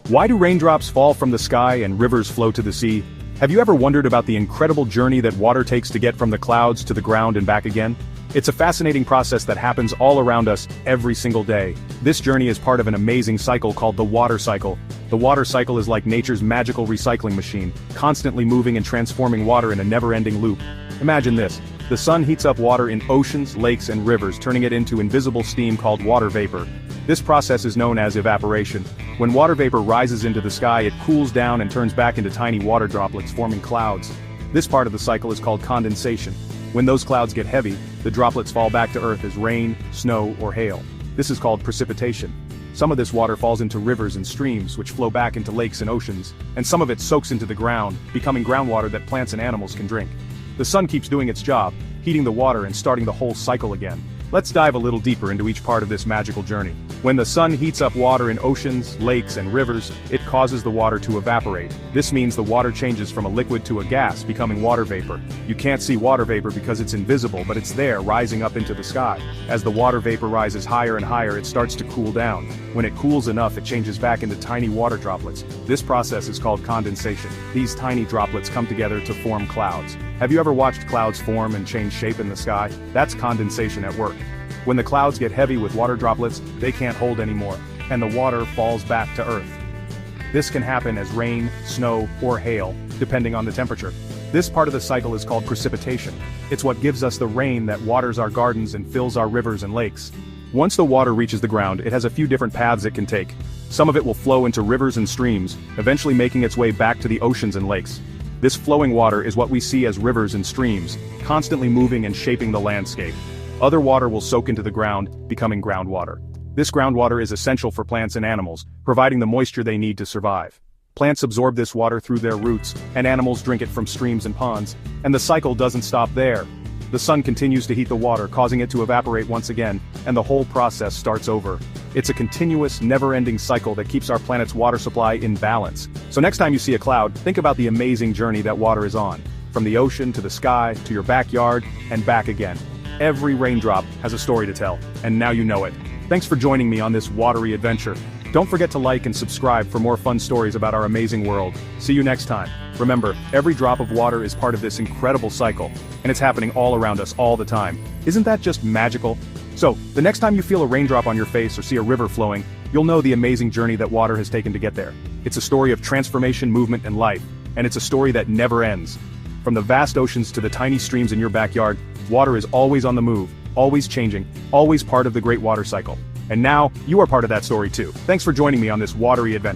Why do raindrops fall from the sky and rivers flow to the sea? Have you ever wondered about the incredible journey that water takes to get from the clouds to the ground and back again? It's a fascinating process that happens all around us every single day. This journey is part of an amazing cycle called the water cycle. The water cycle is like nature's magical recycling machine, constantly moving and transforming water in a never-ending loop. Imagine this. The sun heats up water in oceans, lakes, and rivers, turning it into invisible steam called water vapor. This process is known as evaporation. When water vapor rises into the sky, it cools down and turns back into tiny water droplets, forming clouds. This part of the cycle is called condensation. When those clouds get heavy, the droplets fall back to Earth as rain, snow, or hail. This is called precipitation. Some of this water falls into rivers and streams, which flow back into lakes and oceans, and some of it soaks into the ground, becoming groundwater that plants and animals can drink. The sun keeps doing its job, heating the water and starting the whole cycle again. Let's dive a little deeper into each part of this magical journey. When the sun heats up water in oceans, lakes, and rivers, it causes the water to evaporate. This means the water changes from a liquid to a gas, becoming water vapor. You can't see water vapor because it's invisible, but it's there, rising up into the sky. As the water vapor rises higher and higher, it starts to cool down. When it cools enough, it changes back into tiny water droplets. This process is called condensation. These tiny droplets come together to form clouds. Have you ever watched clouds form and change shape in the sky? That's condensation at work. When the clouds get heavy with water droplets, they can't hold anymore, and the water falls back to Earth. This can happen as rain, snow, or hail, depending on the temperature. This part of the cycle is called precipitation. It's what gives us the rain that waters our gardens and fills our rivers and lakes. Once the water reaches the ground, it has a few different paths it can take. Some of it will flow into rivers and streams, eventually making its way back to the oceans and lakes. This flowing water is what we see as rivers and streams, constantly moving and shaping the landscape. Other water will soak into the ground, becoming groundwater. This groundwater is essential for plants and animals, providing the moisture they need to survive. Plants absorb this water through their roots, and animals drink it from streams and ponds, and the cycle doesn't stop there. The sun continues to heat the water, causing it to evaporate once again, and the whole process starts over. It's a continuous, never-ending cycle that keeps our planet's water supply in balance. So next time you see a cloud, think about the amazing journey that water is on. From the ocean to the sky, to your backyard, and back again. Every raindrop has a story to tell, and now you know it. Thanks for joining me on this watery adventure. Don't forget to like and subscribe for more fun stories about our amazing world. See you next time. Remember, every drop of water is part of this incredible cycle, and it's happening all around us all the time. Isn't that just magical? So, the next time you feel a raindrop on your face or see a river flowing, you'll know the amazing journey that water has taken to get there. It's a story of transformation, movement, and life, and it's a story that never ends. From the vast oceans to the tiny streams in your backyard, water is always on the move, always changing, always part of the great water cycle. And now, you are part of that story too. Thanks for joining me on this watery adventure.